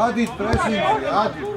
Adis pressing, Adis.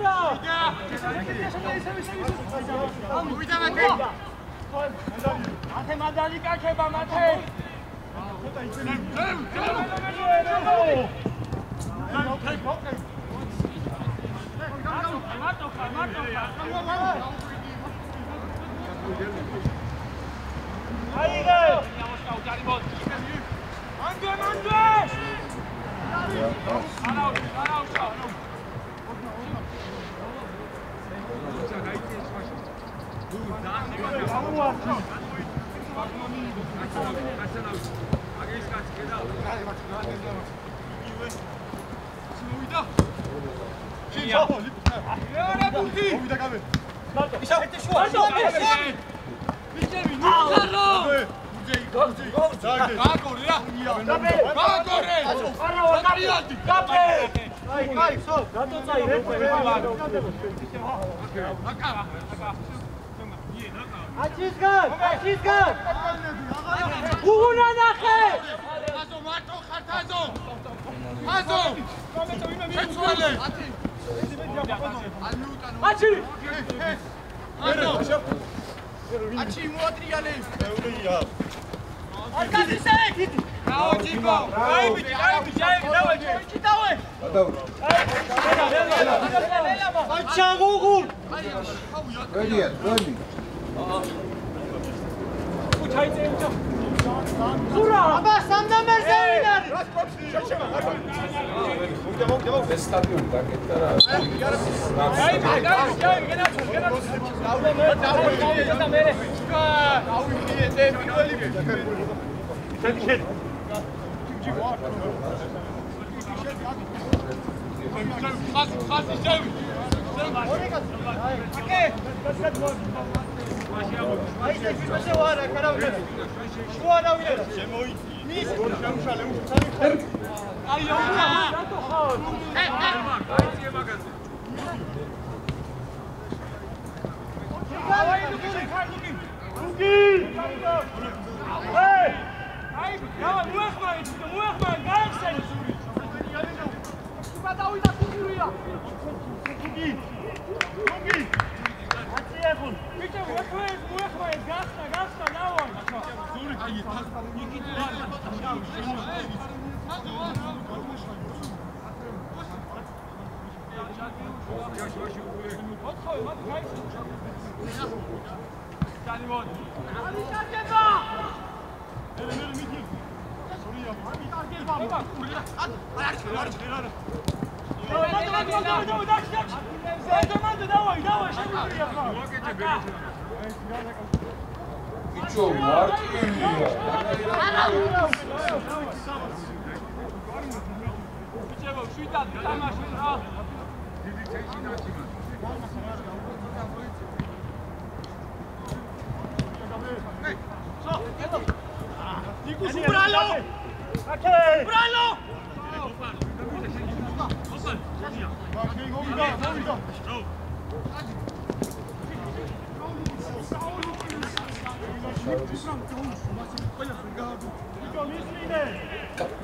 Aci! Aci, moatriale! Arcadi sec! Bravo, Chico! Dai, давай! Acciagugu! Brilliant, brilliant. Sura! Aba, სამნამერ ზევინარი! ეს სტადიონი დაკეტა რა. Čo, Martinija?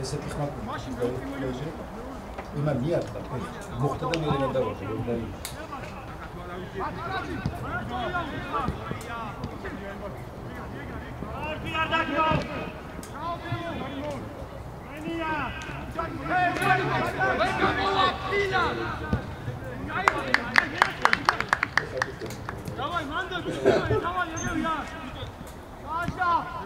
ესეთი ხმა იმა მიარდა მოხდა და მე რა დავაყო Давай, манда, давай, я. Саша!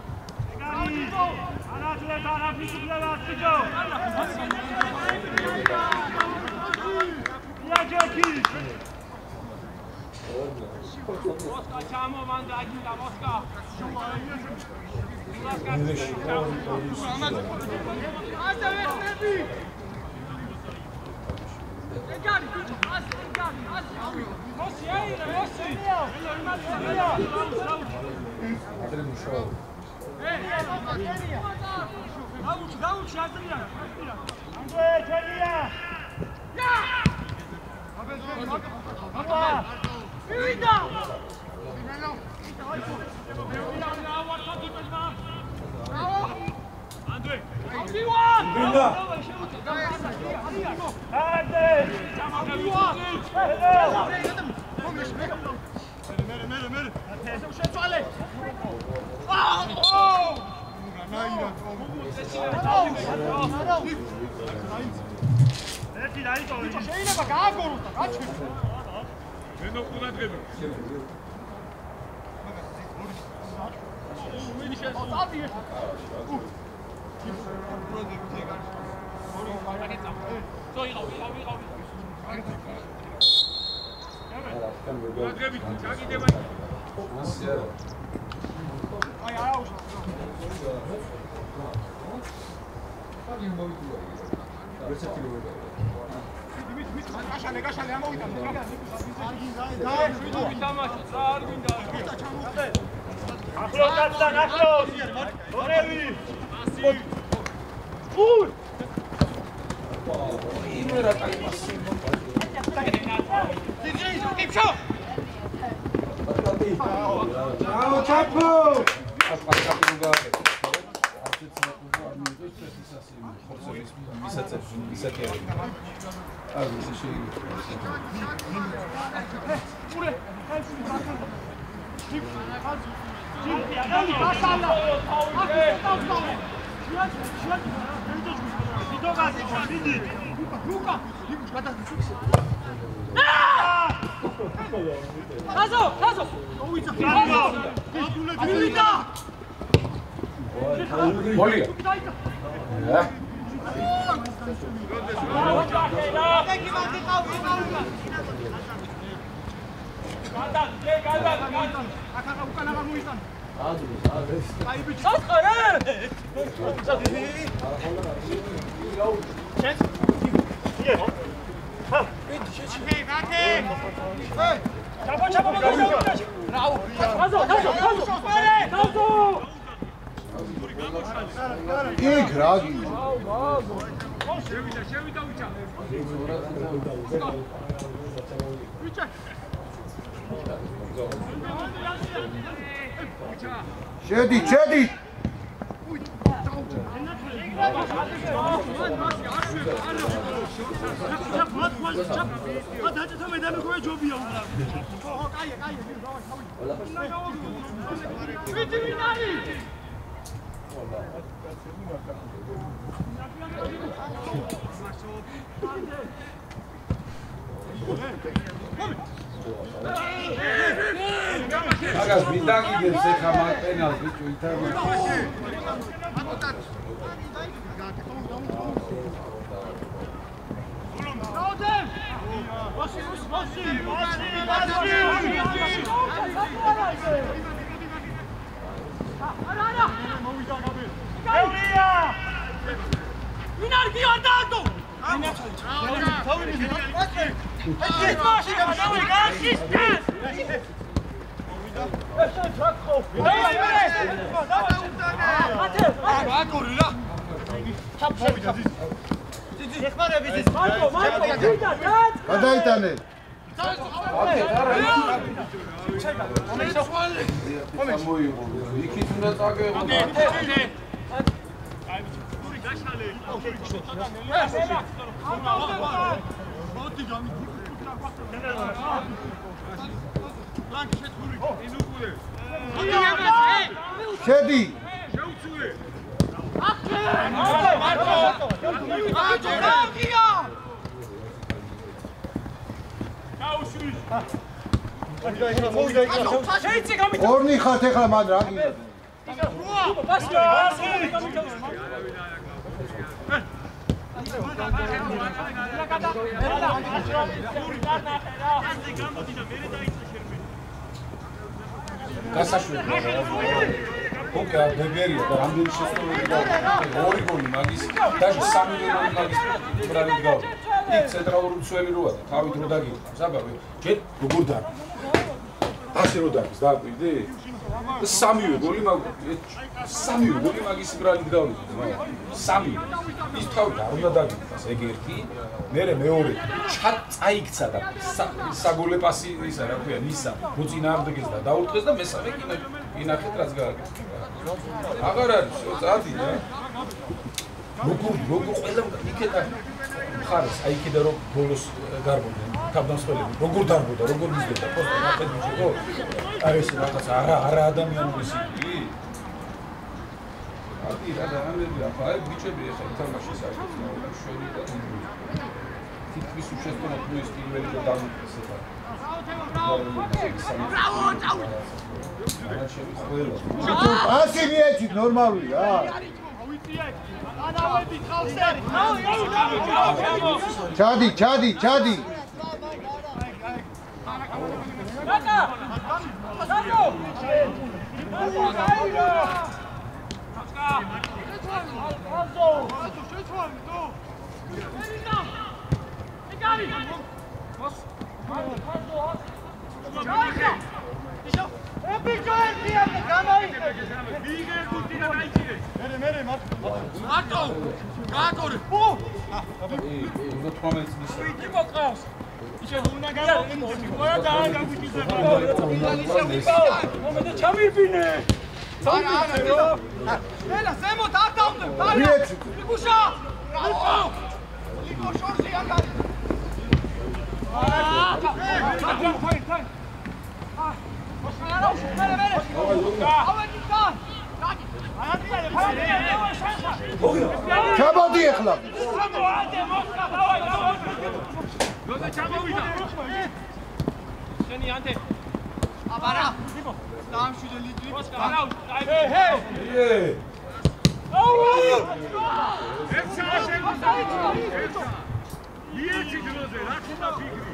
ხორცელის მისაწევს ისეთი არის. არ ისე შეიძლება. ურე, ხალხი ბაქა. ჯი, გასალა. იქ რა გი შევიდა უჩა შედი Agaz bidagi gets ეხა პენალს ბიჭო ითარმა. გადაიტანე იქით უნდა წაგეღო შედი ორნი ხართ ეხლა მან რა გინდა გასაშვები ოკა ბებერია და რამდენი შესწავლილი და ორი გოლი მაგის და სამი გოლი მაგის ბრალი გავა იქ ცენტრალური მცველი როა და თავით რო დაგიყვა საბაბი ჯერ როგორ და ასე რო დაგის დააკვირდი სამივე გოლი მაგის ბრალი გავა სამი ის თავით არ უნდა დაგიყვას ეგ ერთი მერე მეორე წაიქცა და საგოლე პასი ისა რა ქვია მისა მოწინააღმდეგეს და დაურტყეს და მესამე ინახეთ რაც გააკეთა აღარ არის წადი რა როგორ ყველა იქეთა ხარეს აი კიდე რომ ბოლოს გარბოდნენ თავდამსხმელები როგორ დარბოდა როგორ მისდევდა პოსტი ნახეთ ბიჭო ხო არ ეს რაღაც არა ადამიანური სიკი აი რა დამანები ახლა აი ბიჭები ახლა ითამაშეს აი შვენი და თითქმის უშეცდომად თუ ის პირველი და დამოკიდეს ახლა ასე მიეჭი ნორმალურია ჩადი ელა ზემოთ არ დავდე ბარა იგუშა იგო შორში არ გარი ჩაბოდი ახლა შენი ანტე აბარა დამშვიდე ლიტვი არა ჰე აუ ეცა შეგვიძლია იეცი დროზე რა თქმა ფიქრი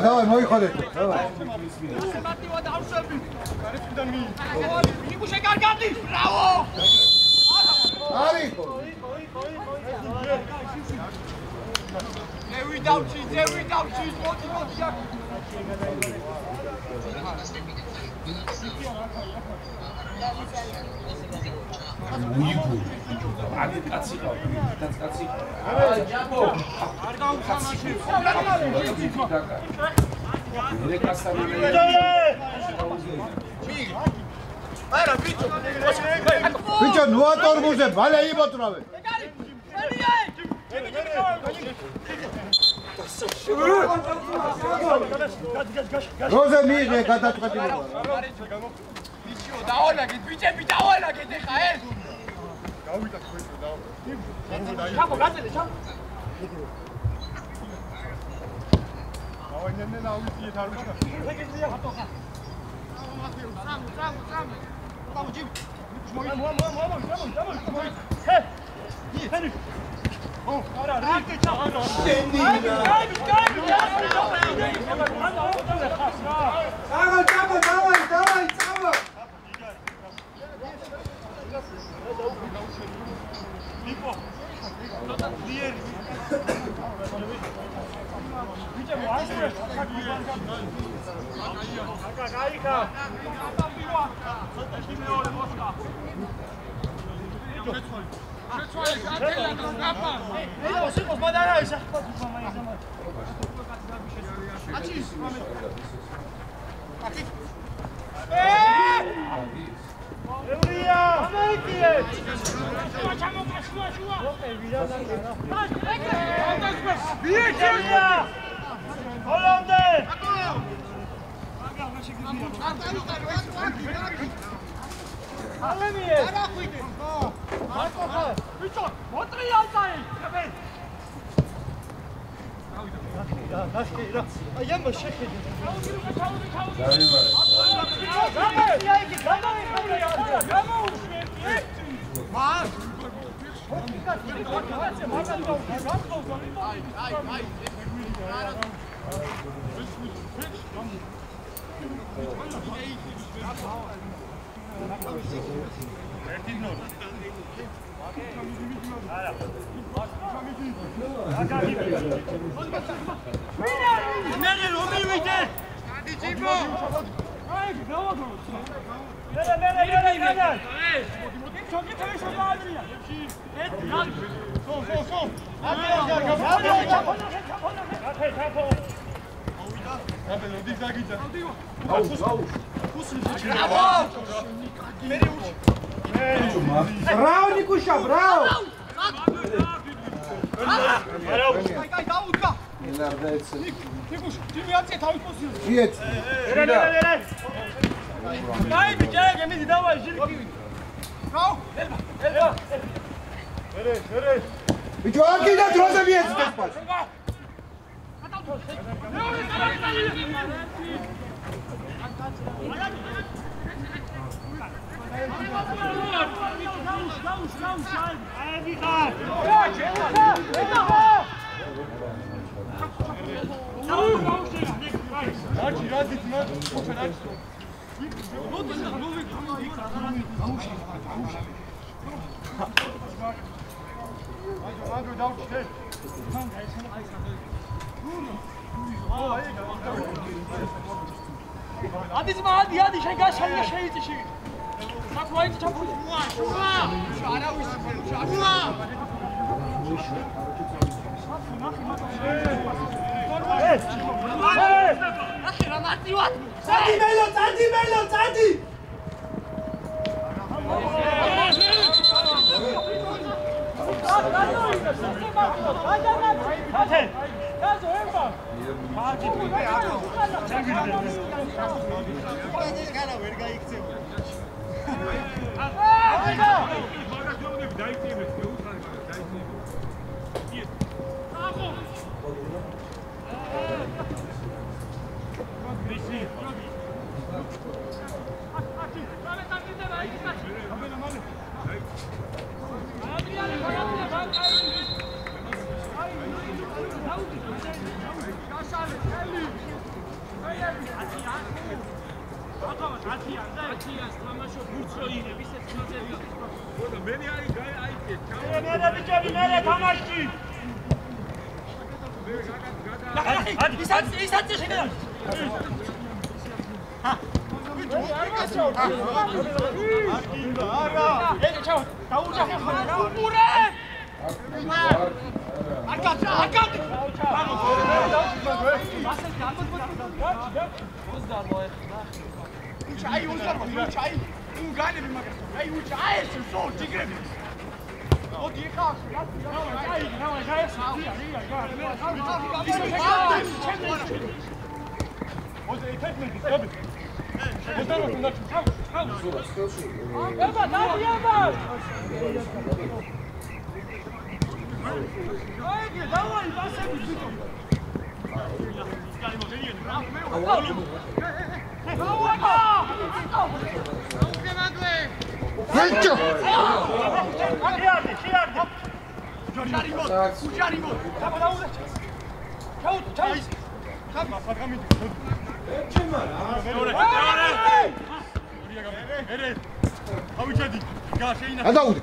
давай, მოიხოდეთ. давай. იგუშე კარგადი, ბრავო! არის. ზევი დავჭი, მოდი. უიგო აგი კაცი ყავ კაცი ჯაბო არ დაუხამაში მე კაცები არა ბიჭო ნუა ტორბუზე ბალე იბოთრავე როზე მიიღე გადაწყვეტილება ბიჭო დაოლაგეთ ბიჭები დაოლაგეთ ეხა ეს გავიტა თქვენ დაო ჩამო გაძლე ჩამო ავაინენე ნავიციეთ არ ვიჩა ეგეცია ხატოხა წამო წამო ჯიბ მოი ჰე ჰენი ო არა რაკე ჩამო შენი давай Nico. Lier. Bitte was? Gaika. Bravo, Nikusha, bravo! კაი, დაუდგა. ნარდა ეცე. ტიპუშ, ტიმი აწე თავის პოზიციაზე. იეთ. კაი, ბიჭე, გემიდი დავაი, ჟირკი. გაუ, ელბა. ერე. ბიჭო, აკიდა დროზე მიეცდეს პას. ადი შენ გაშალია შეიწიში. საკვაით ჩაფუჭი. არავის შარვა. ახი რა მარტივად. წადი მელო.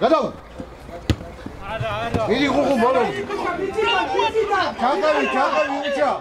გადაუდი. მიდი ხუხუ მოლო. ჩაკავი უჩა.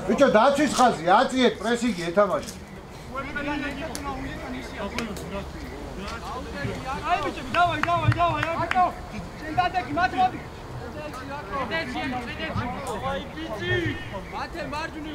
ბიჭო, დაცვის ხაზი, აწიეთ პრესინგი ეთამაშე. აი ბიჭები, დავაი, აკეთო. შენ დადეკი, მათე მოდი. აი ბიჭი. მათე მარჯვნივ.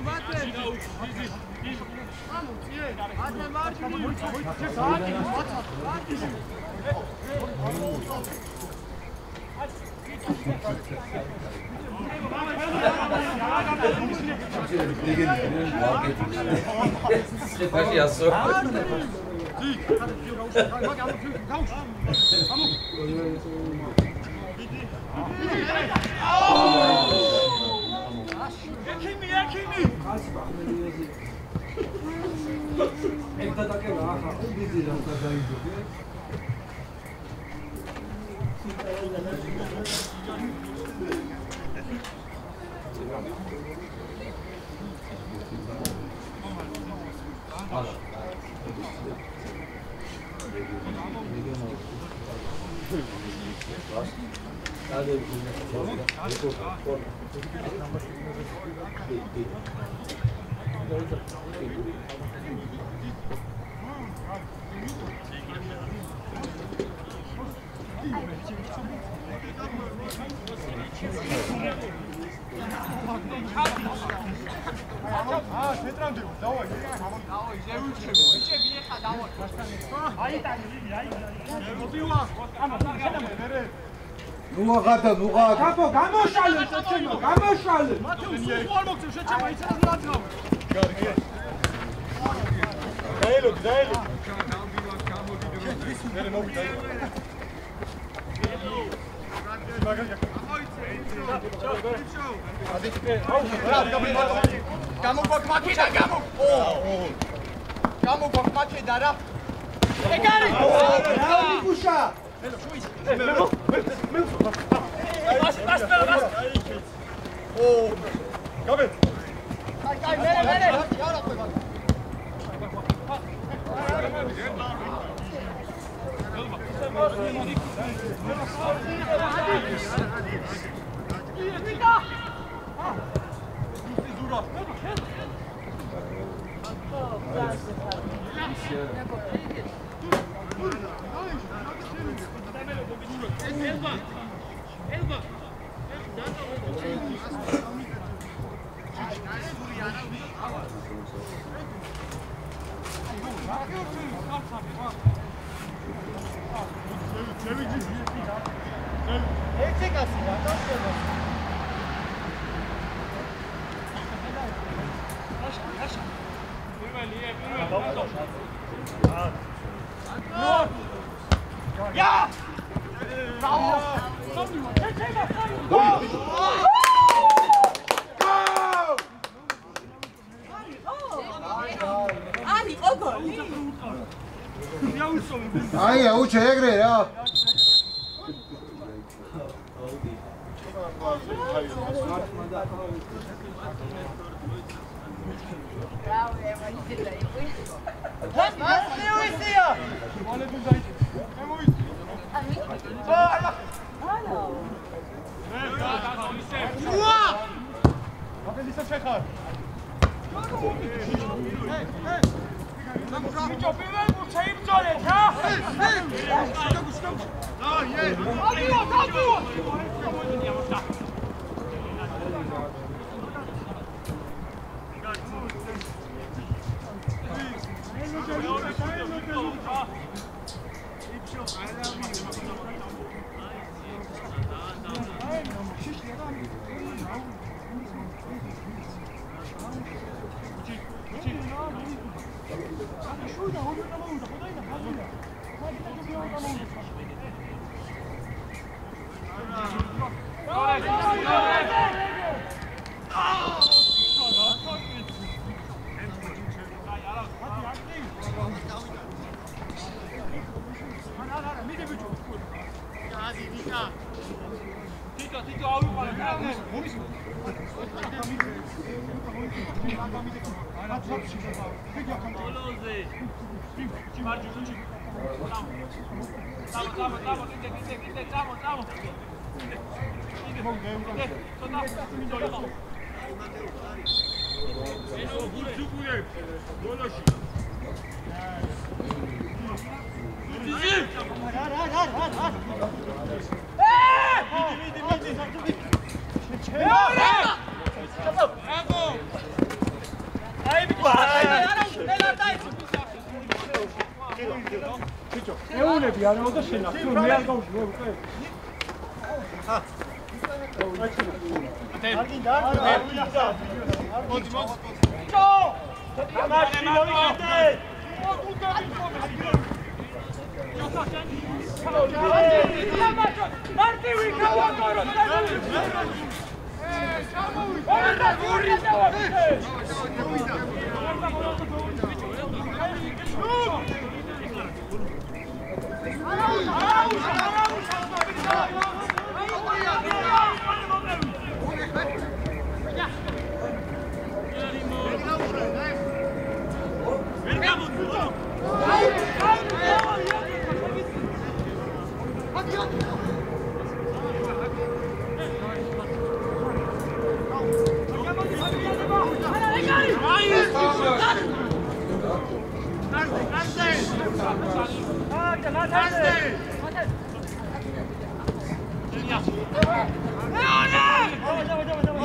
ნუღადა კაპო გამოშალე შეჩემო გამოშალე მათეუს სულ არ მოგწევ შეჩემო იცი რა ძრავ დაელოდი მე მოვიდა გამოგვა მაქედა გამოგვა მაქედა რა ეგარი ნიკუშა აი აუჩე ეგრე რა ეუნები არა უნდა შენა თუ მე არ გავშვი უკვე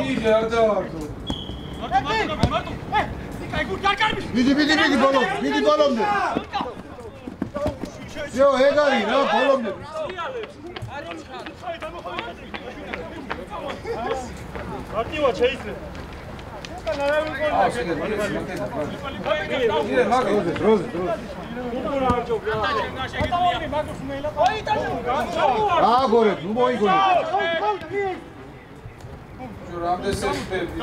იგე არ დავარდო. მიდი ბოლომდე. ზეო ეგ არის რა ბოლომდე. მარტივა შეიძლება. აგორეთ, ნუ მოიგონეთ. რამდენ სესპები?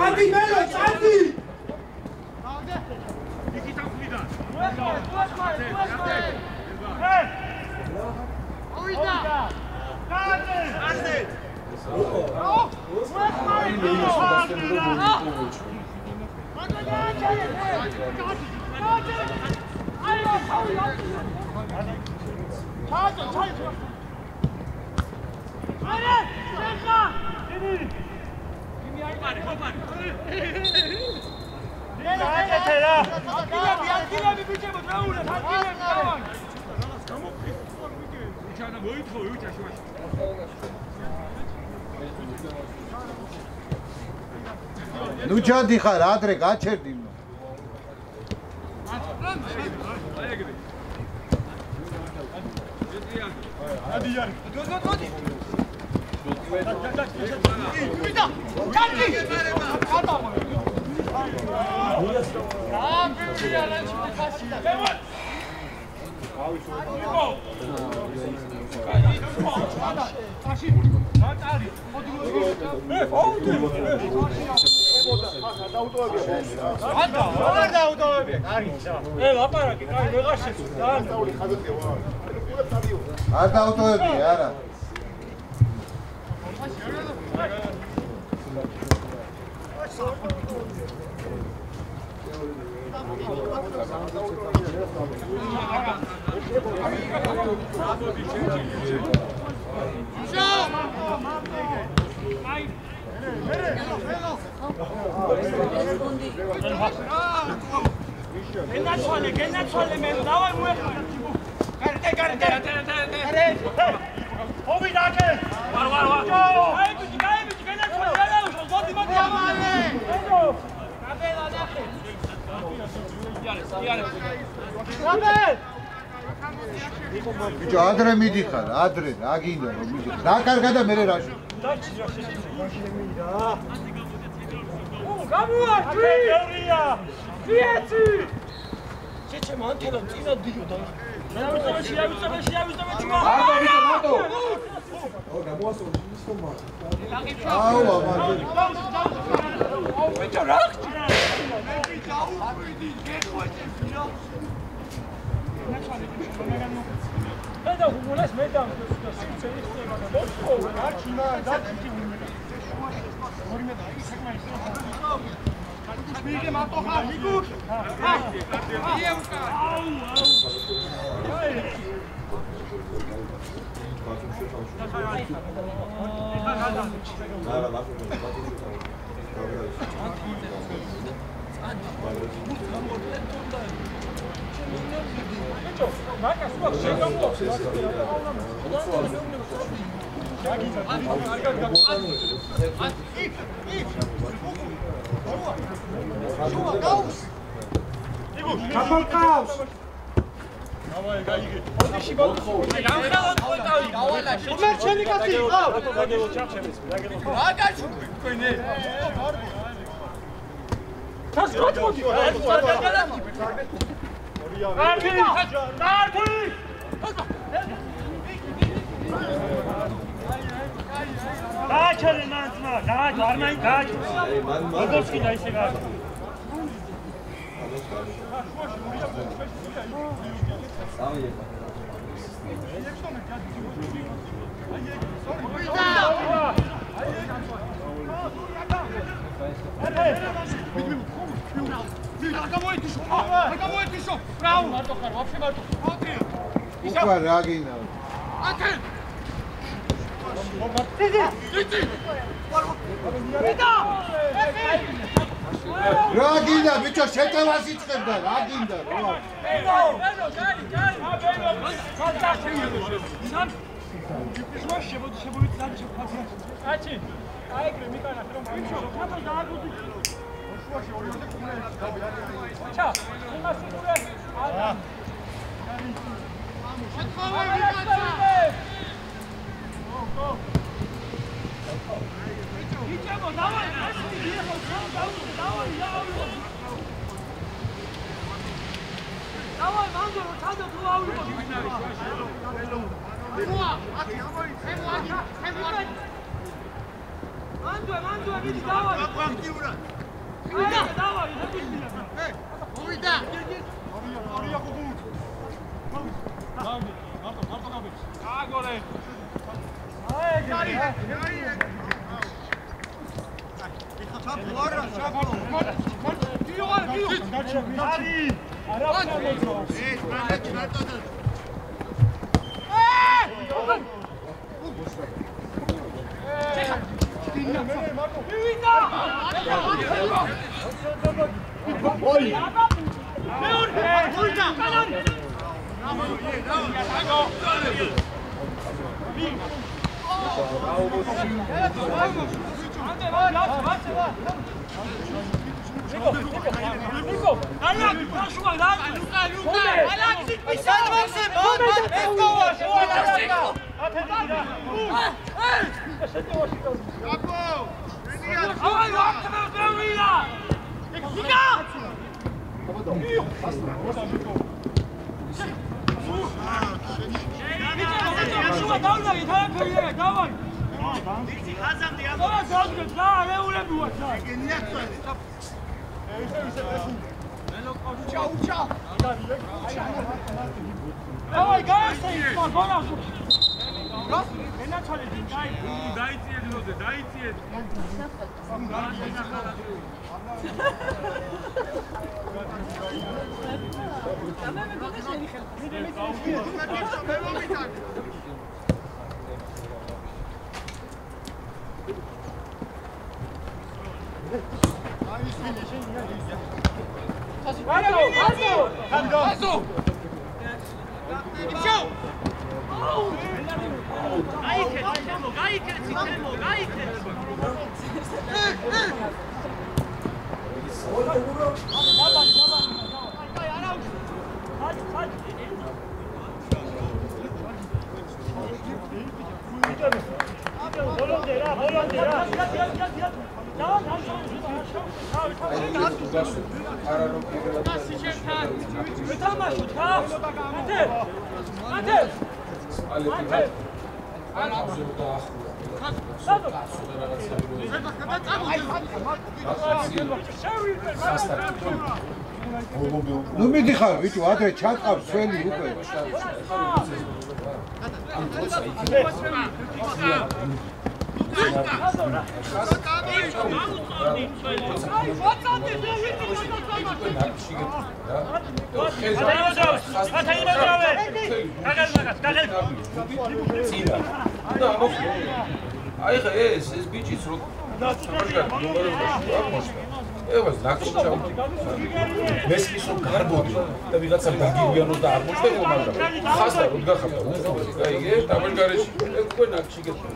Andi melo, Andi! ნუ ჯანდი ხარ, ადრე გაჩერდი. არ დაუტოვებდი, არა. გენაცვალე მე დავაი მოეხმარა გარდე ოვი დაკე ვარ აი ბიჭი გენაცვალე რა დაუშვა მოდი ამალე კაბელა ნახე კაბელ ბიჭო, ადრე მიდიხარ, ადრე, რა გინდა რომ მიდიხარ. დაკარგა და მე რაში. გამოართვი! გევრია! ვიეცი! შეჩემ ანთელა წინა დიოდა. შეავიწებე ჩუმა. მარტო. ო, გამოასწორე ის ხომა. აუ, ამაზე. ბიჭო, რა ხჭი? მე დაუხვიდი, გეხვეჭე ბიჭო. მე დაუგულეს მე და სიცე იხდება და მოწყო, არჩი მან დაწიკი. ორი მე და ის საკმაის. Spielte macht doch an, wie gut! Kapolkaus! Давай, გაიგე. ოდიში მოდი. გამხელოთ ყოთავი, გავალაშე. უმერჩენი კაცი იყავ. დაგელო ჩახშების, დაგელო. რა გაჩუქი თქვენი? თას გოთმოდი. კარგი, კარგი. გააჩერე მანძმა, გააჩ, არ მაინ გააჩ. როგორც კიდე ისე გააჩ. უკვე რა გინდა რა გინდა ბიჭო შეტევას იწყებდა რა გინდა ნუ მიდიხარ ბიჭო ადრე ჩატყავს ძველი უკვე აი ხა ეს ბიჭიც რო ევას ლაქში ჩავდი მესმის რომ გარბოდი და ვიღაცა დაგირიანოს და აღმოჩნდა მაგრამ ხასდა რომ გახავდა უბრალოდ კაიგე დამაშგარეში უკვე ნაკში გეტყვი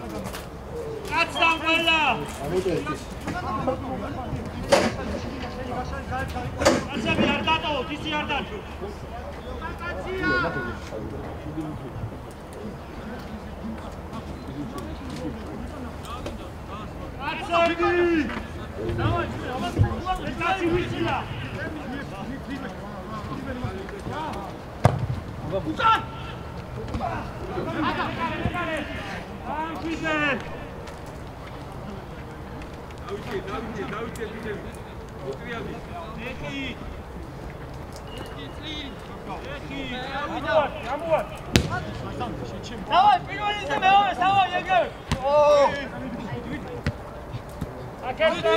კაცთან ყველა კაცები არ დატოვოთ ისი არ დატოვოთ კაცია კაცები давай кстати высила Бутан Давайте бежим Утриади Эхи Давай, პირველზე მეორე, давай, ეგე. ო! აკეთე.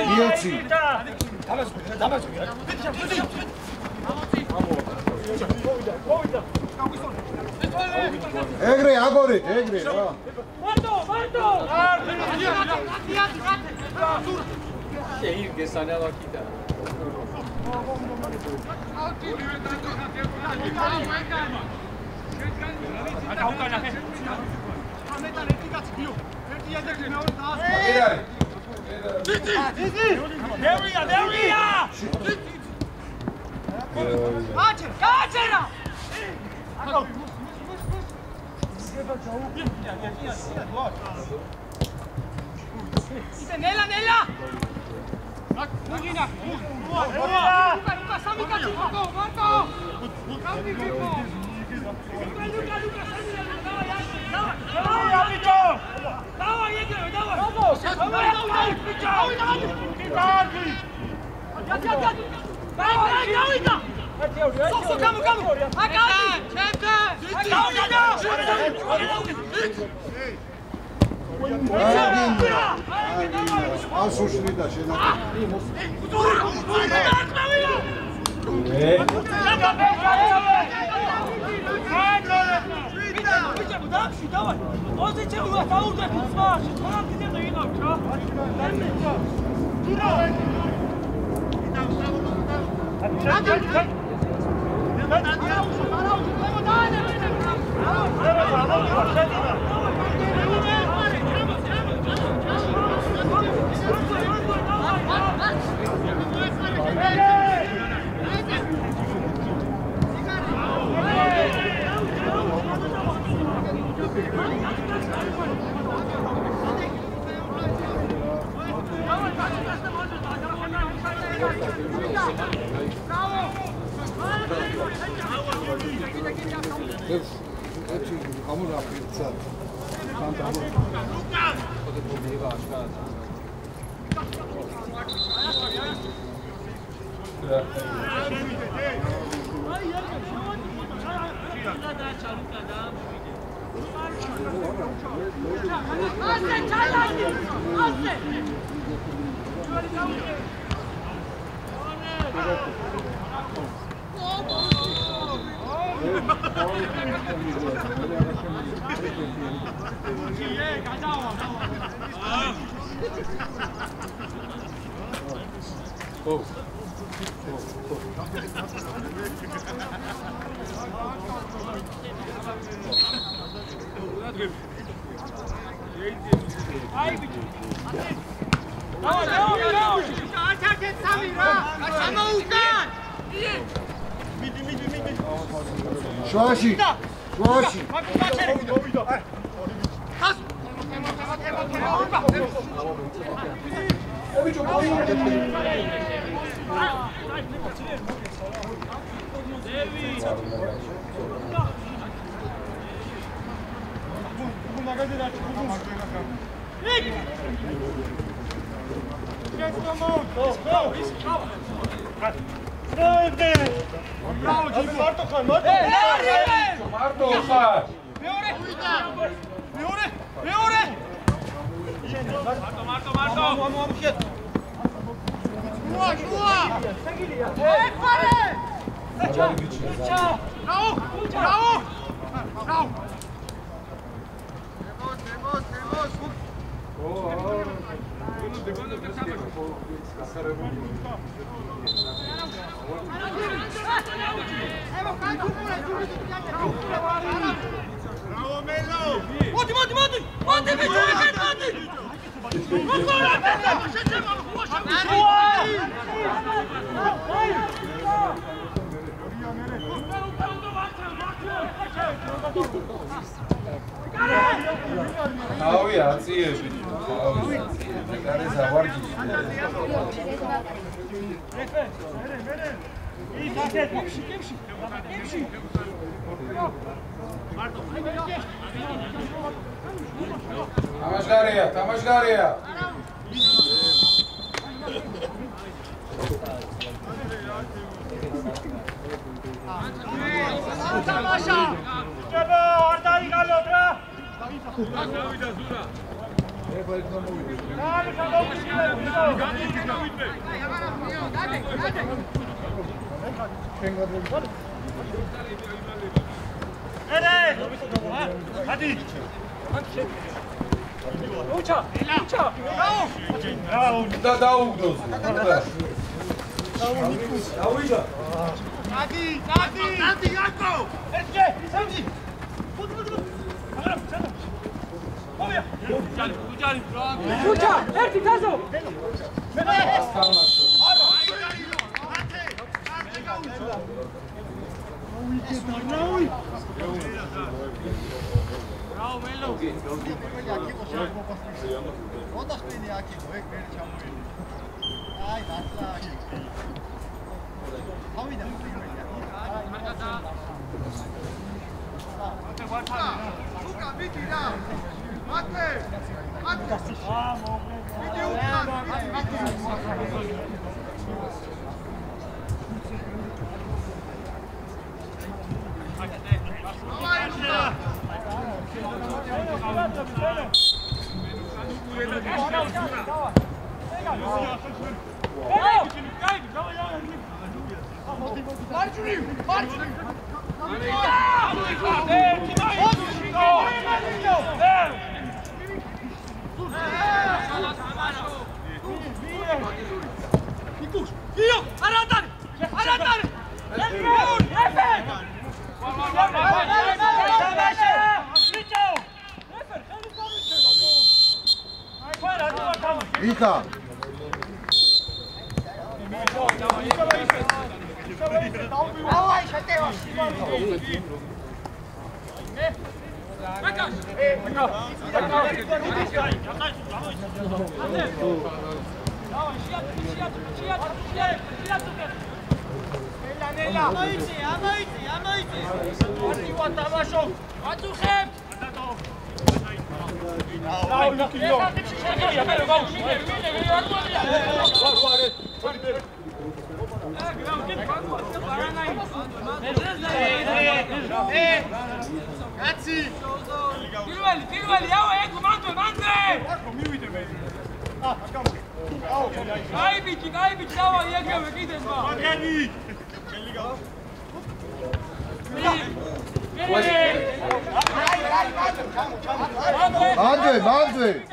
ეგრე აგორით, ეგრე რა. მარტო! შეირგე სანალაკიდა. Nela! Luca, Sami Marco! ასუშლიდა შენაკი. Давай! Позицию у нас аудио подсваш, нам где-то играл, что? შუაში. Tamashgaria. Vika. Давай, шатева. Mandre.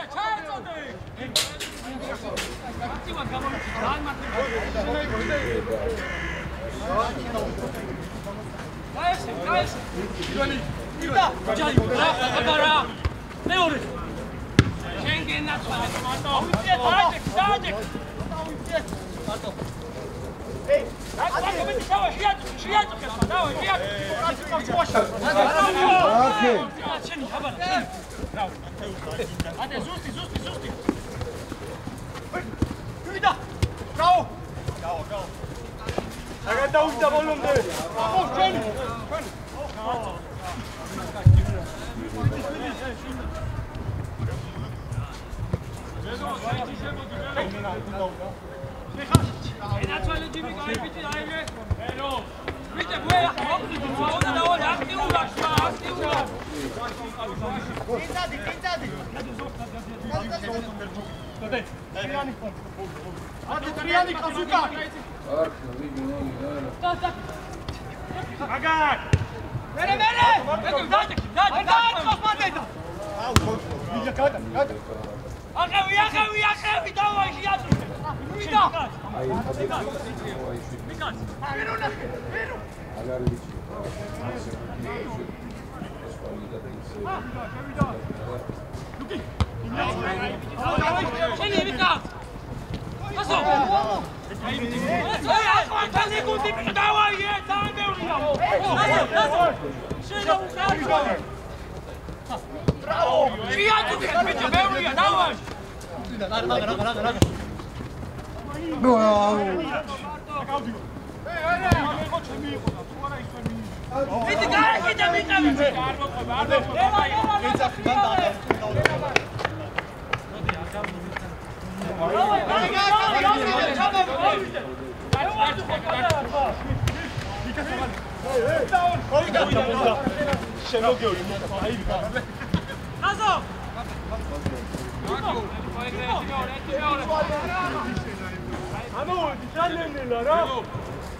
ამოვიდი ჩალენელა რა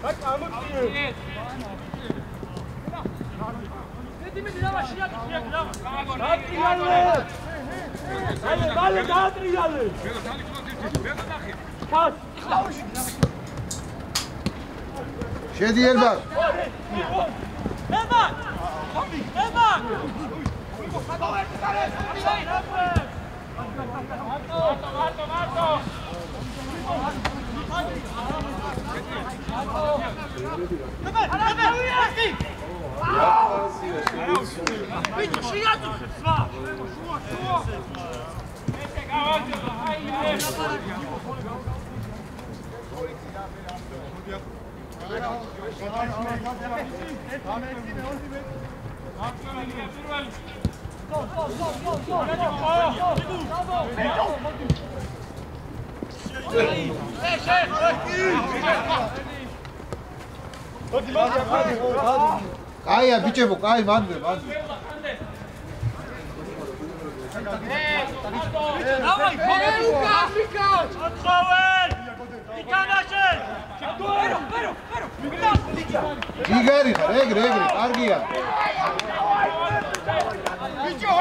აქ ამოწიე მეტი დავაშია გაატრიალე ბალე გაატრიალე შედი ერბაკ კაია ბიჭებო, კაი მანდე. იგარი ხარ, ეგრე, კარგია. ბიჭო,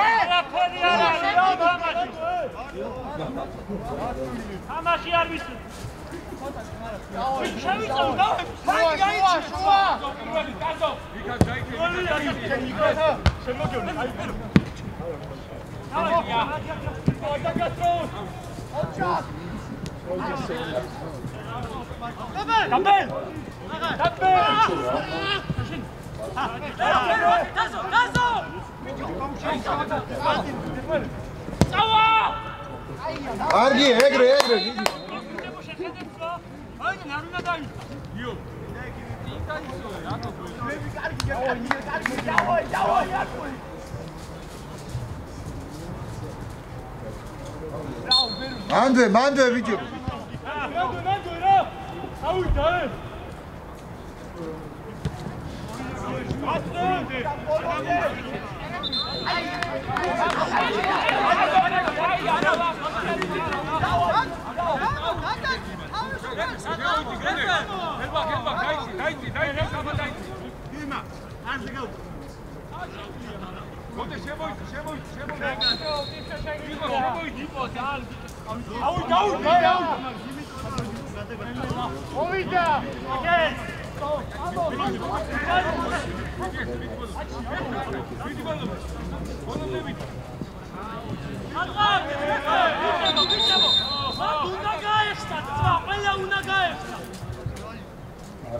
ამაში არ ვიცი. შევიწევ, შუა. კარგი, ეგრე. მანდე ბიჭებო. მანდე რა. ავიდა.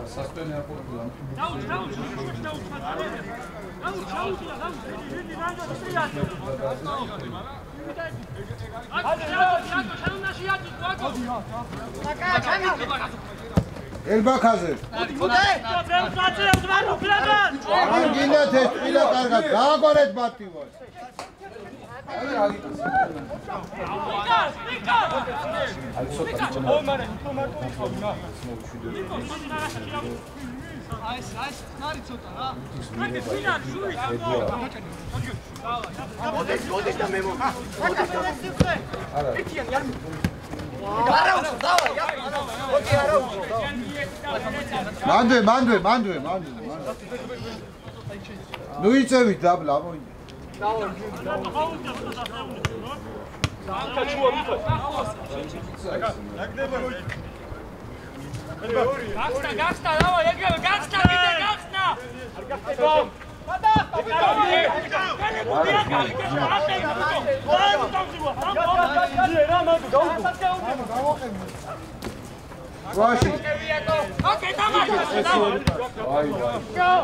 Suspend airport. ერბაქაზე. გინდათ ეს პირა კარგად გააგვარეთ მათივას. მანდვე. ნუ იწევით დაბლა მოინდა. გახსნა, დავა, ეგრევე გახსნა, კიდე გახსნა. ვაში. ოკეი, დავაი. Go.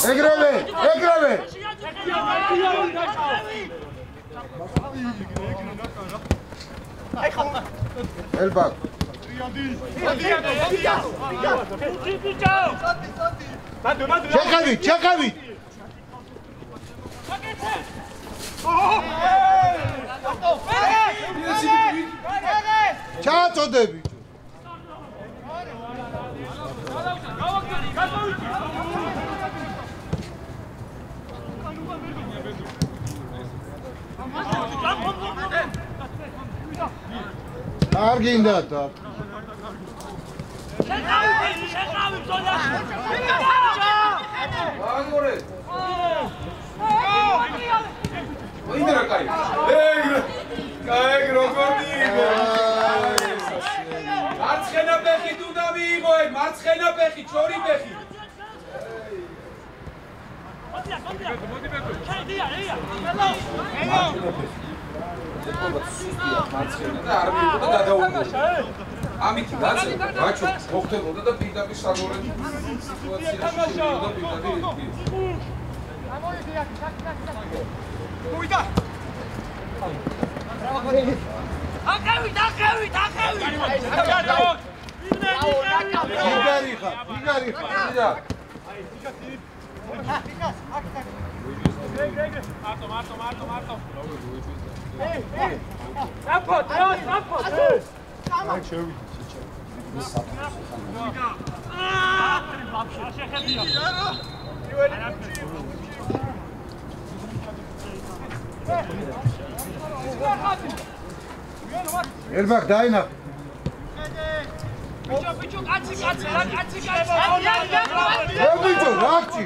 Egreve. Elbak. Çekavit. ჩააწოდები. არ გინდათ აქ. შეყავი ბრძოლა. აგორე. ვინდა კაი. კაი როგორი იყო. მარცხენა ფეხი უნდა მიიღო, მარცხენა ფეხი, ჩორი ფეხი. მოდი ბეკო. შეიდია, ეია. მარცხენა და არ მიიღო და გადაუგო. ამით გაცე, ბაჩო, მოხდებოდა და პირდაპირ საგორე სიტუაციაში შევიდა პირდაპირ. მოვიდა. აკევით. იგარი ხარ. და მარტო. აფო. ერბაქ დაინახე. ბიჭო, კაცი. ბიჭო, რაკჭი.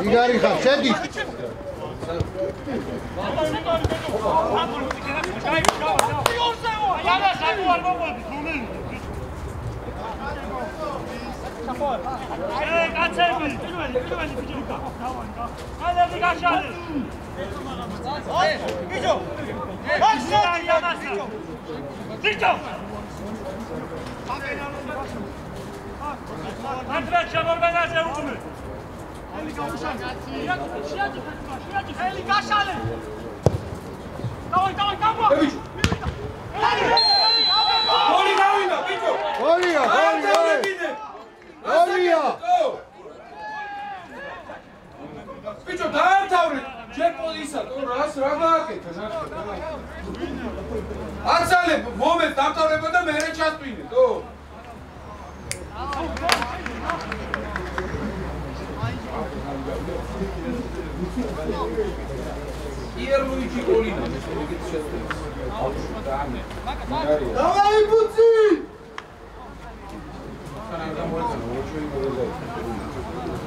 იგარი ხარ, შედი.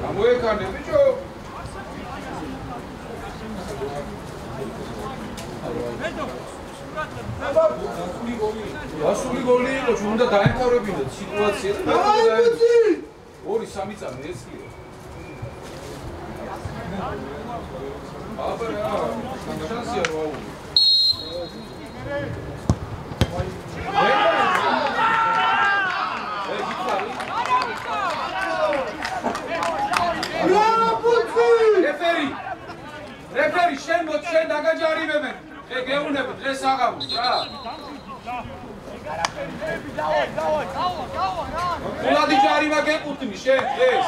გამოეკანე ბიჭო. ასული გოლი იყო, ჩვენ უნდა დაემთავრებინოთ სიტუაცია. ორი სამი წამი ეცლია. აბა რა, შანსია რა აუ. რეფერი შენ დაგაჯარიმებენ. გეუნები დღეს აღამოს რა. გულადი ჯარიმა გეკუთვნი შენ დღეს.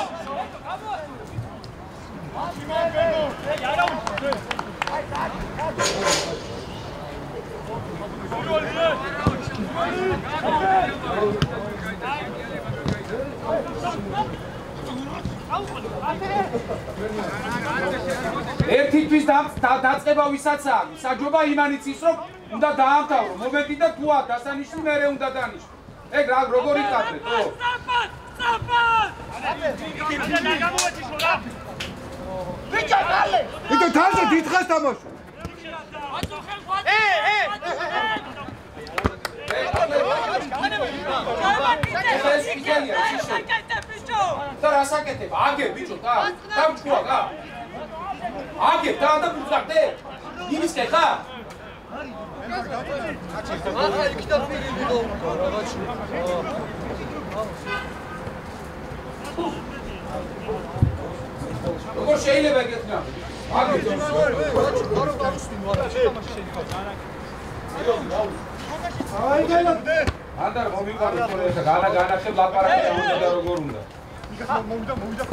ერთისთვის დაწყება ვისაცაა, საჯობა იმანიც ის რომ უნდა დაამთავრო, მომენტი და თუა დასანიშნი მერე უნდა დანიშნო. ეგ რა როგორ იკადრეთ, ხო? ვიდო თალზე დიდხანს თამაშობ. და რასაკეთებ? აგე ბიჭო, დამჭკუა რა. აგე და ბუძახდე. იმისკე ხა? ახლა იქიდან პირი ვიდო რაღაცა. როგორ შეიძლება ეგეთნა? აგე ანდარ მომიყარე ხოლმე განახებ ლაპარაკი ამოდა და როგორ უნდა. მოვიდა.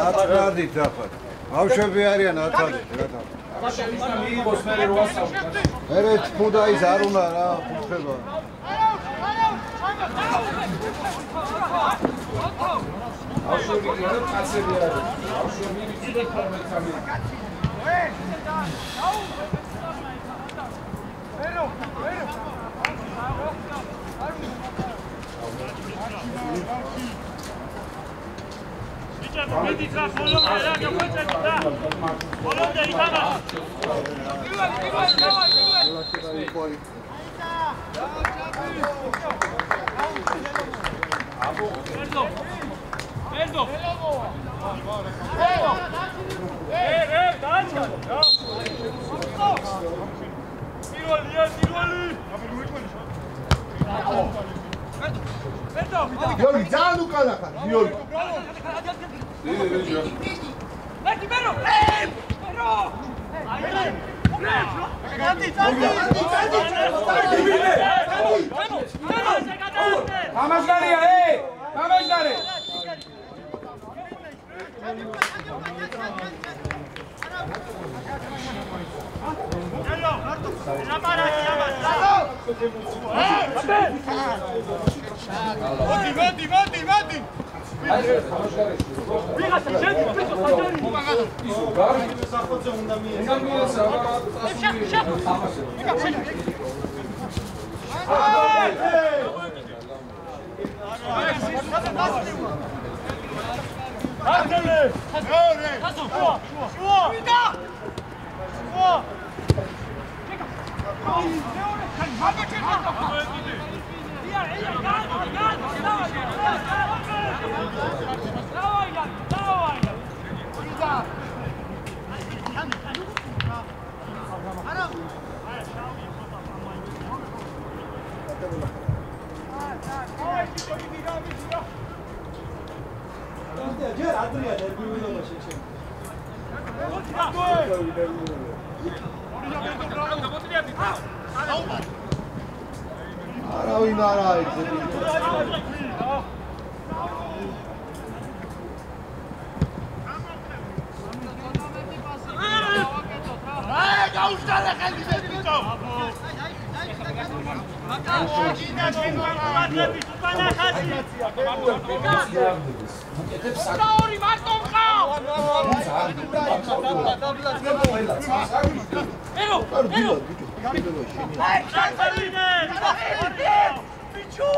აბარდით ახლა. ბავშვები არიან ათალით რა თქმა უნდა. შენიშნა მიიღოს მერე 800. მერე თუნდა ის არ უნდა რა ფუთხება. ბავშვები რა კაცები არის. ბავშვები ვიცით ხოლმე სამი. მიდიცა ხოლმე რა გაგვეწევით და ხოლმე იტანა გიორგი ძალიან უკანა ხარ გიორგი გამაშგარია გამაშგარე მოდი ვიღაცა შედი პიცო საჯარი ისო გარი საფოძე უნდა მიეცა არავინ არ არის გაუშტალე ხელი ბიჭო ორი მარტო მყავ ბიჭო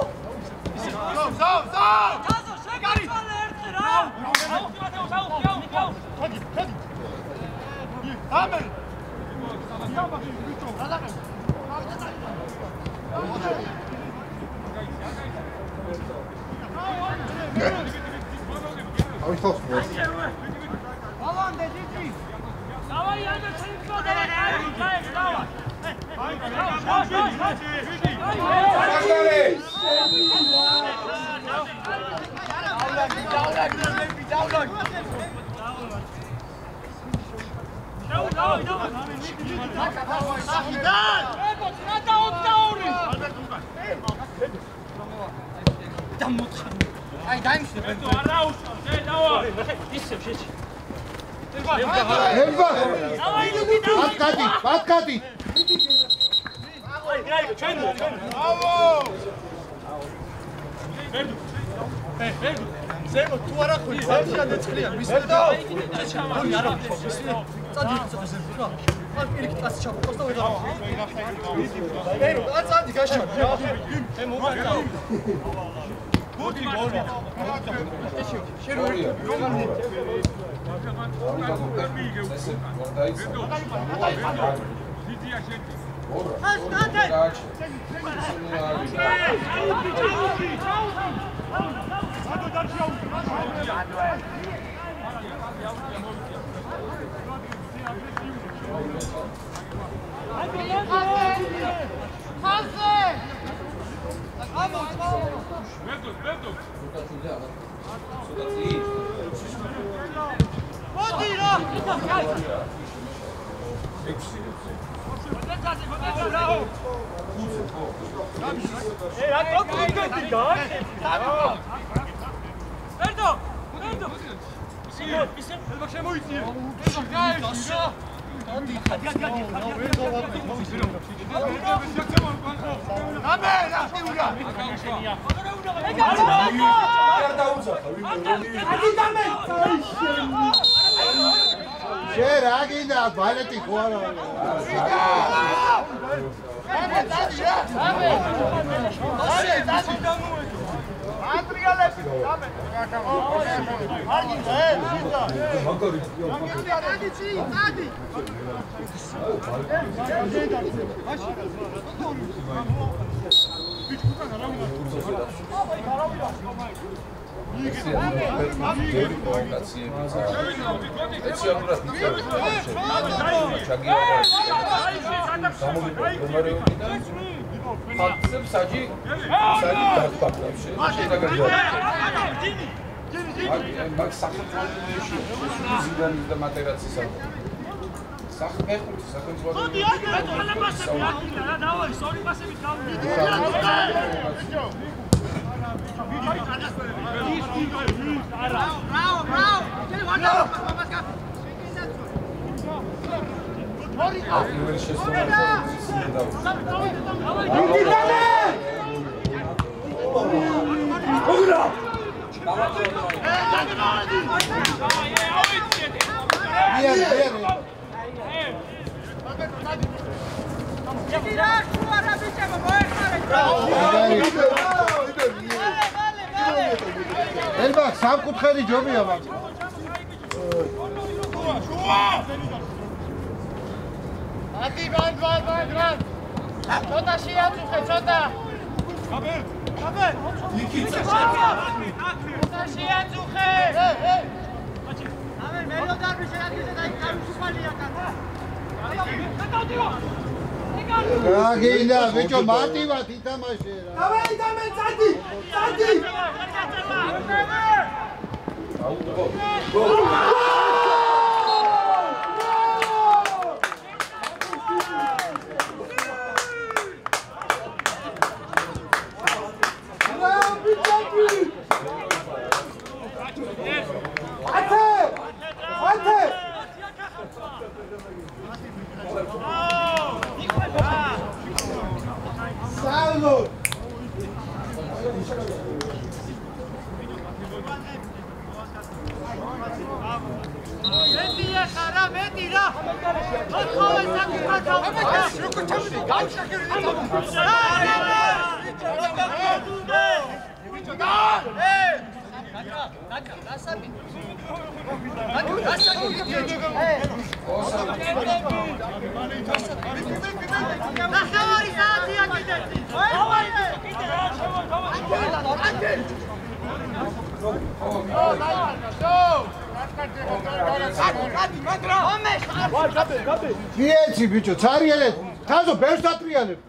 Მიეცი ბიჭო, ცარიელე, თაზო ბევრს დატრიალებ.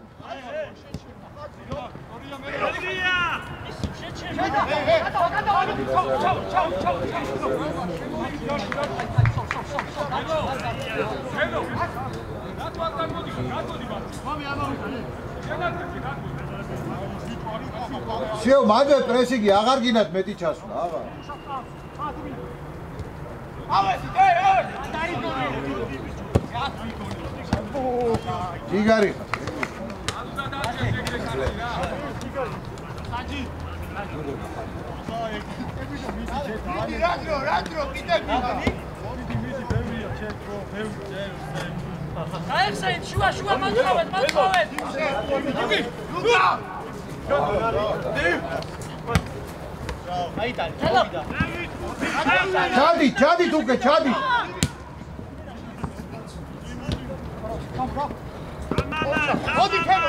შეო მადე პრესინგი აღარ გინათ მეტი ჩასვლა, აღარ. ჯიგარი ხარ. რაგრო კიდე აიხსენით შუა მოწოვეთ ლუკა ჩადი თუკე ჩადი მოდი თემო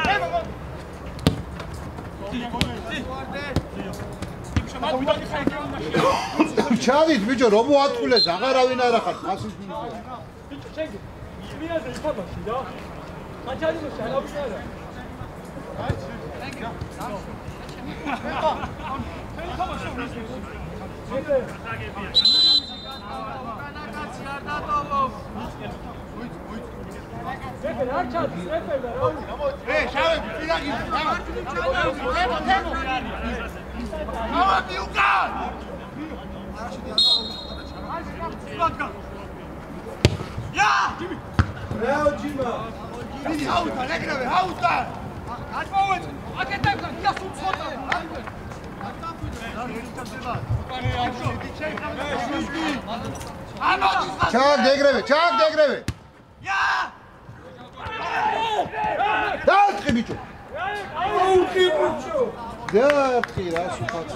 ჩადით ბიჭო რომ მოატყულეს აღარავინ არ ახარ ფასის ბიჭო შეგე მიაზე იფაბაში რა მაჩალი მოსა რა ვიყარა ჩაგდეგრევე დაწყი ბიჭო დაწყი რა შეხაც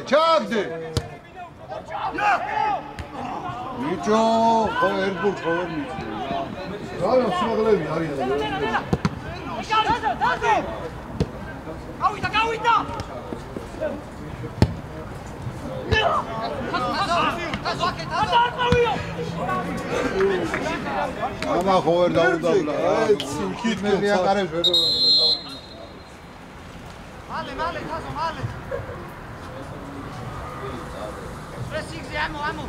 ჩაგდე ბიჭო ხო ერთგულ ხوار მიწი რა სიმაღლეები არიან გავიდა ამა ხო ვერ დაუდაბლა მე აკარებს ვერ მალე თასო მალე პრესინგზე ამო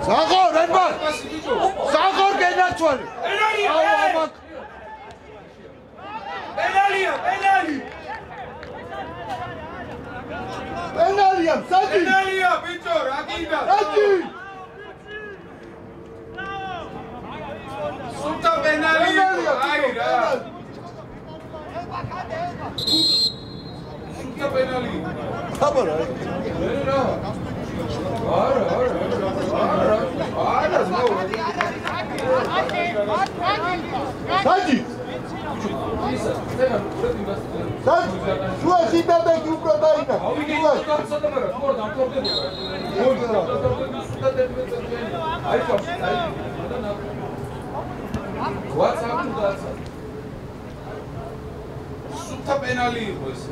საღორ ერბარ საღორ გენაცვალე პენალია სადი პენალია ბიჭო რა გინდა სადი სულტა პენალია აი რა სულტა პენალია ხაბარა არა სადი შუა სიტაბექი უფრო დაინა სულტა პენალი იყო ეს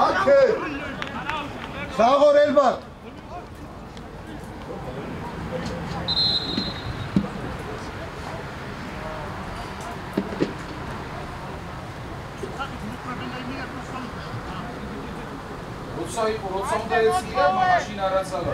აკე საღორ ერბარ როცა უნდა ეცია, მაშინ არაც არა.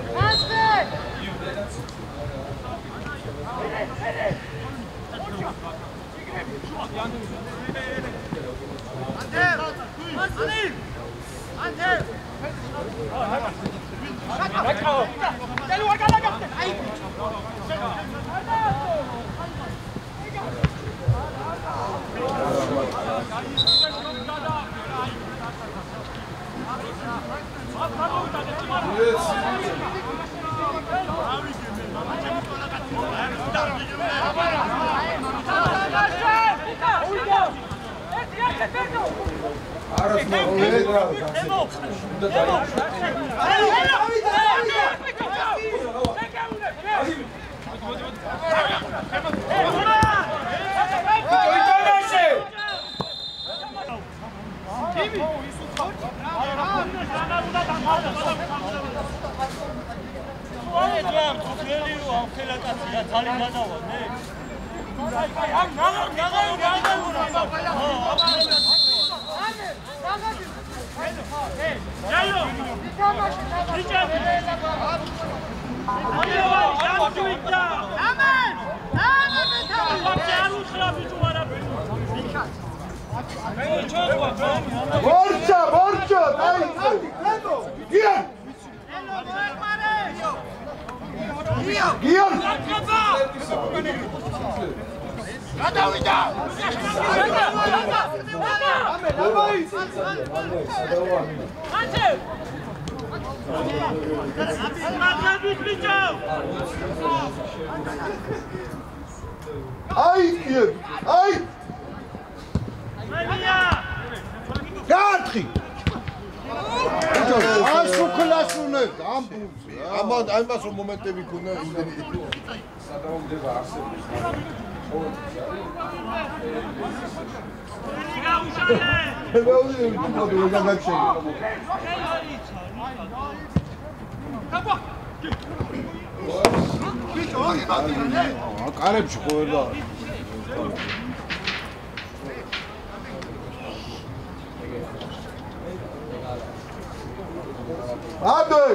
ამას რომ მომენტები ქონდა იმდენი სადაუნდება არსებობს. კარებში ყველა აბე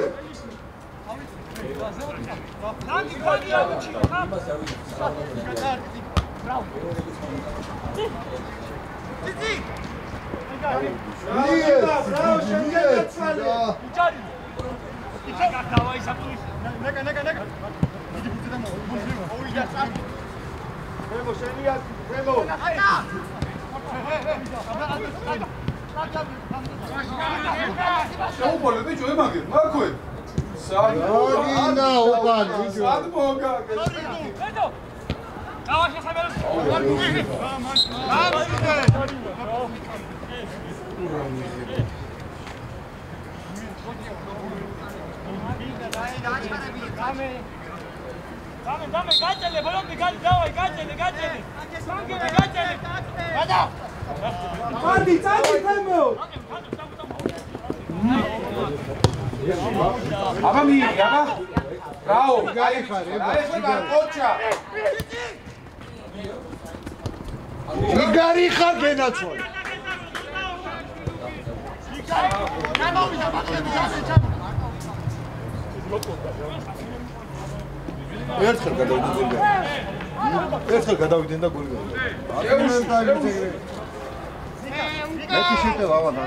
იგარი ხარ გენაცვალ ერთხელ გადავიდნენ და გოლი გავიდა. მეტი შეტევა ავადა.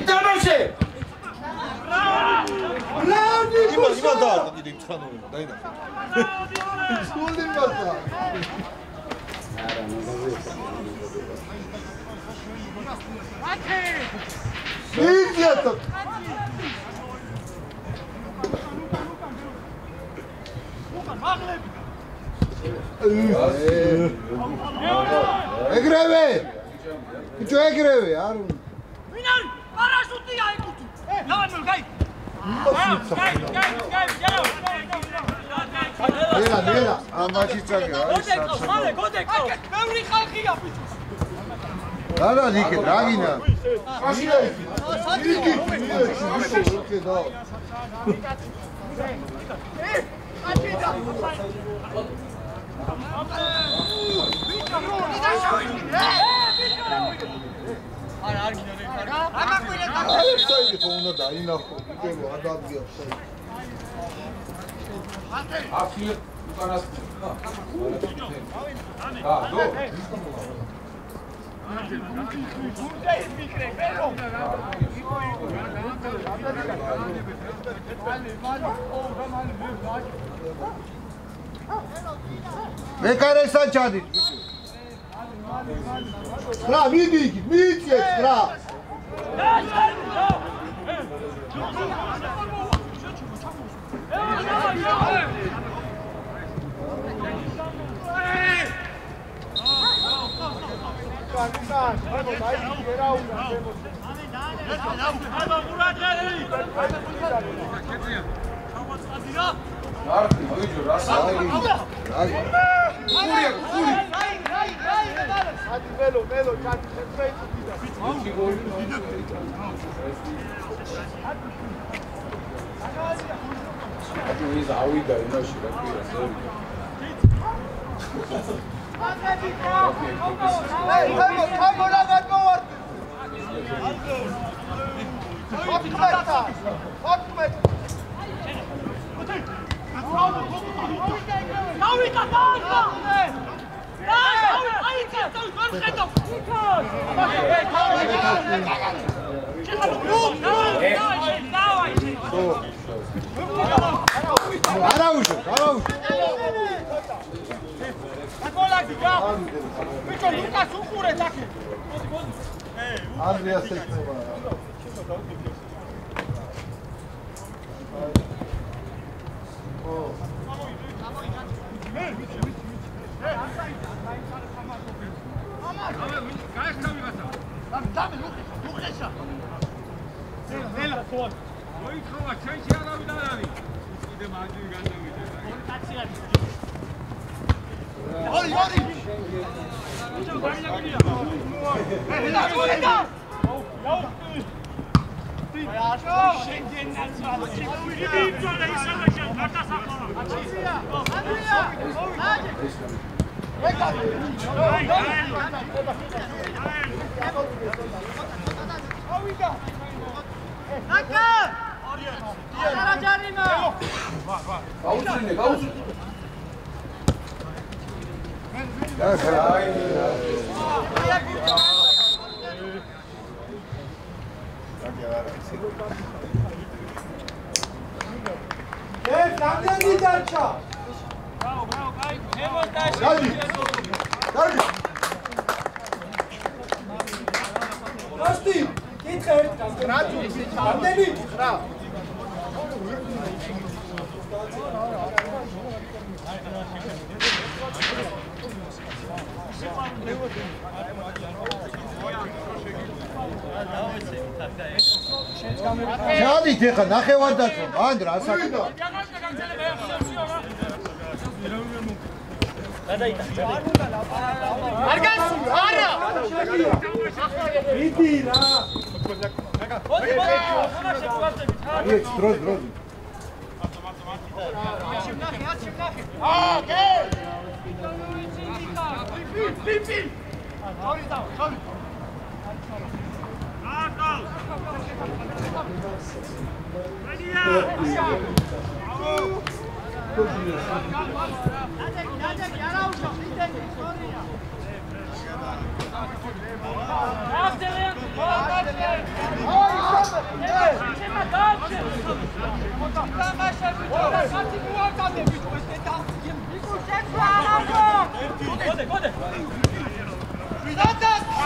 Damage! 이만 다 이제 찬호는 나이다. 손님 봤다. 이겼다. 에그레베. 그쪽 에그레베. 아루. 미난 파라슈트야 이거. 나와줘 가이. 내가 아마 진짜야. 우리 칼기야 비추. 나라 니게 라기냐. 마시라. 이렇게 이렇게 너. საერთოდ უნდა დაინახო, იგივე ადაგია საერთოდ. აფი უკანას. დო. მეკარესა ჩადით. რა მიდი, მიიწეთ რა. ჩადით ეხა ნახევარდაცვა, ანდრა ასაკი.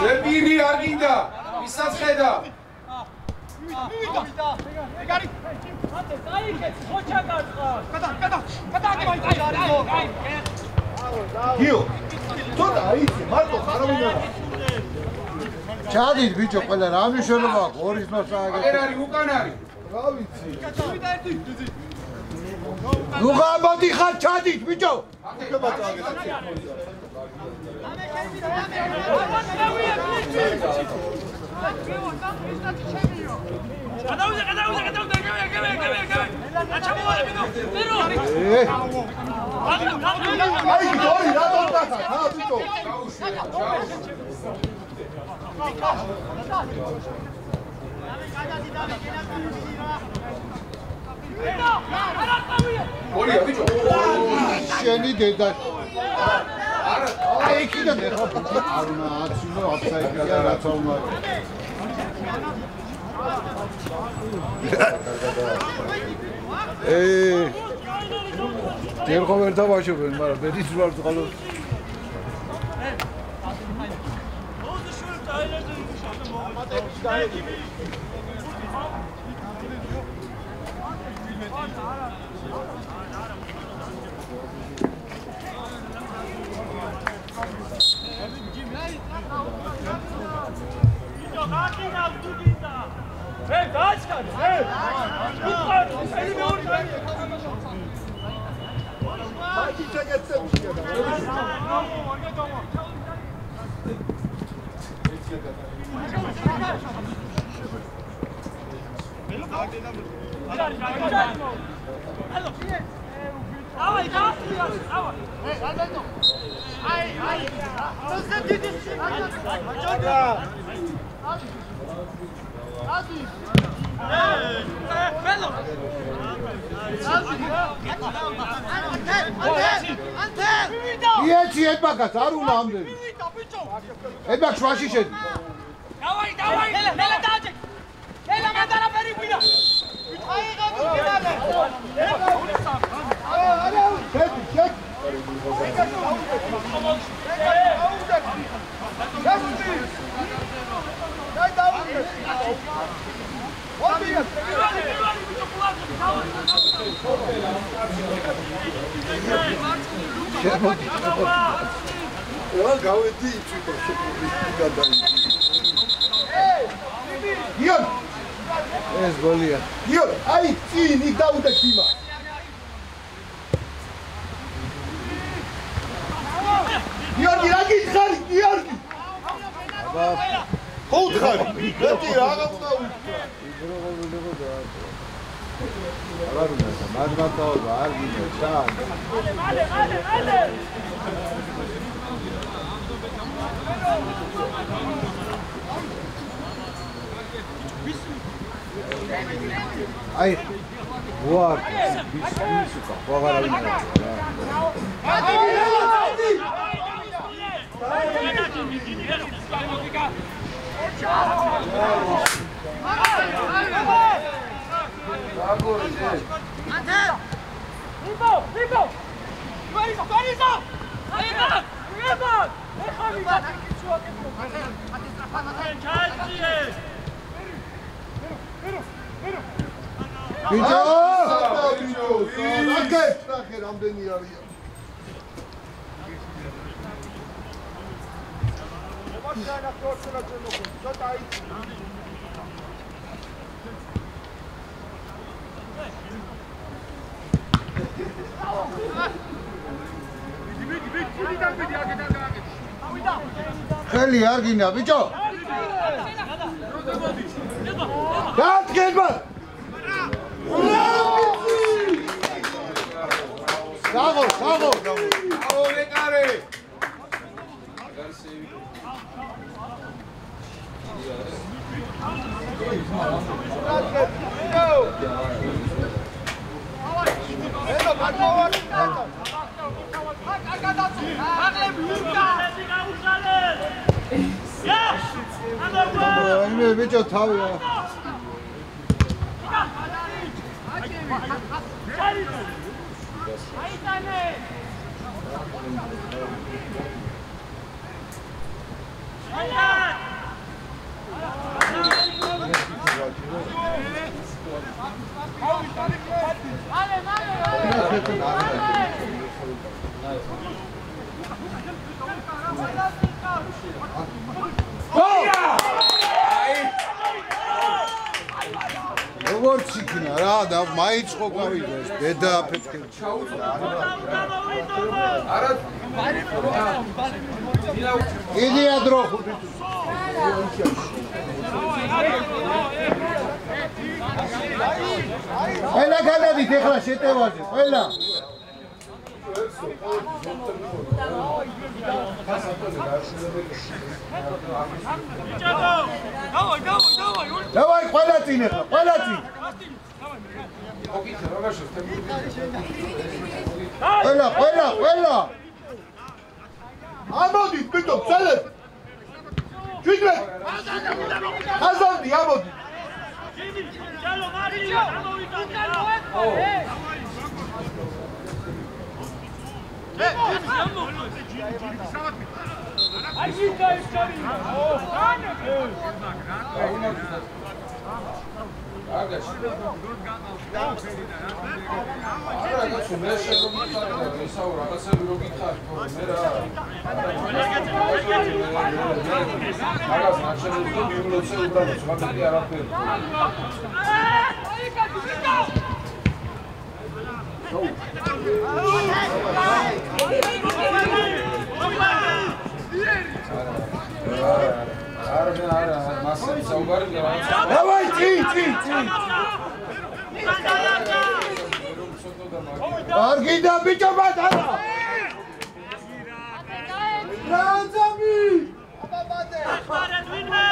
ზებირი არ გინდა, ისაც ხედა. ჩადით ბიჭო, ყველა რა მნიშვნელობა აქვს? ორის მოსაგები. არ არის, უკან არის. რა ვიცი. ნუ გამოდი ხარ, ჩადით ბიჭო. აი გორი რა დონდახა ხა ბიჭო გოლია ბიჭო შენი დედა აი კიდე ნახა არულა აცინო აფსაიდია რაც აუნა დერხო ვერ დავაშობენ მაგრამ ბედით ვარ წყალო იეცი ებაგას არ უნდა ამდენი ებაგ შვაში შედი დავაი ნელა დააჭე ნელა მანდარა ფერი გვიდა ეს გოლია გიორგი აი წინ იქ დაუდე თიმა გიორგი რა გითხარი გიორგი აბა ხუთხარი მეტი რა უნდა არ უნდა მაგმატაობა არ გინდა ჩა აი ვარ ბისმისუკა ვაღარავინ ბიჭო ნახე რამდენი არიან ხელი არ გინდა ბიჭო გადგება Bravo, bravo! Bravo, Recare! Είμαι βίντεο τάβια. როგორც იქნა რა და მაინც ხო გავიდა ეს დედა აფეთქე არა იდეა დრო ხუთი ყველა გადადით ეხლა შეტევაზე ყველა დავაი ყველა წინ ახლა ყველა წინ ყველა ამოდით ბიჭო წელეთ ჩვიდმე აზონდი ამოდი ჩალო მარიო დავაი წინ არ გინდა ბიჭო ბატონო რანძამი აბაბადე ახბარეთ ვინმე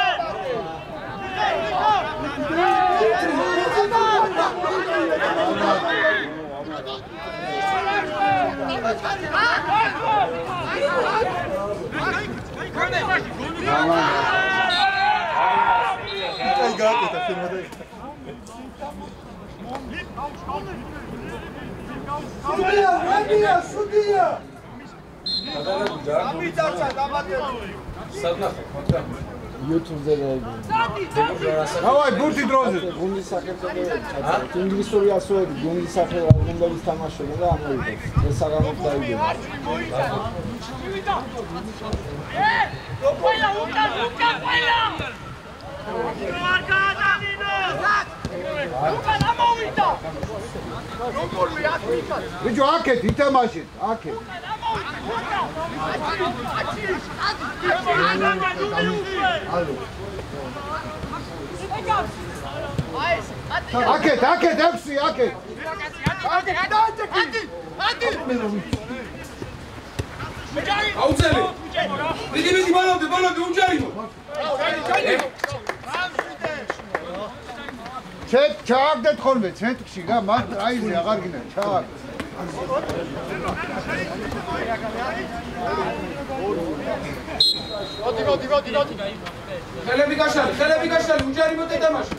აი გააკეთა შემოდე სუდია YouTube-ზე დავაი ბურთი დროზე გუნდის სახელმწიფო ინგლისური ასოები გუნდის სახელმწიფოების თამაშობა და ამოიღეს ეს საგამოდ დაიგება ბიჭო აქეთ ითამაშეთ აქეთ აქეთ ექვსი აქეთ აუცელი მიდი ბოლომდე უჯარიმო ჩააგდეთ ხოლმე ცენტრში რა მაგ აიზე აღარ გინდა ჩააგ მოდი ხელები გაშალი უჯარიმო დედამაში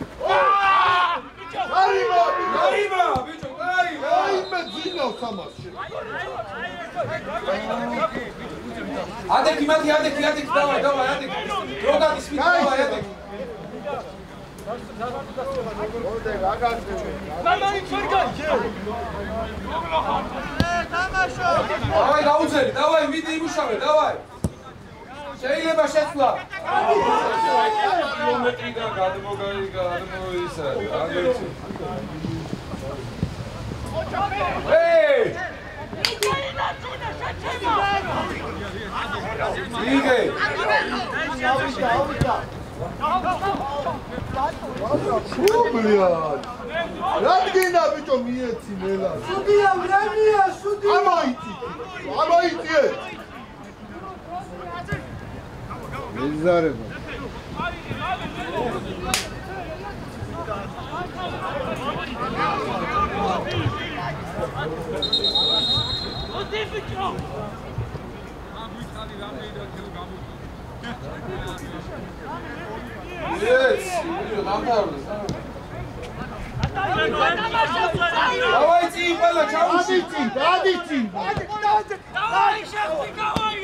გარიმა ბიჭო აიმე ძინავ სამასში ადექი დავაი ადექი დროგადის მით დავაი ადექი დავაი გაუძელი დავაი მიდი იმუშავე დავაი შეიძლება შეცვლა კილომეტრიდან გადმოისა აგერცი ეი იგე ბლიად რადგინა ბიჭო მიეცი მელა სუდია ვრემია სუდია ამოიწი ეზარება მოდი ბიჭო ეს დამთავრდა დავაი წინ ყველა ჩაუში დადი წინ დავაი შეხი გავაი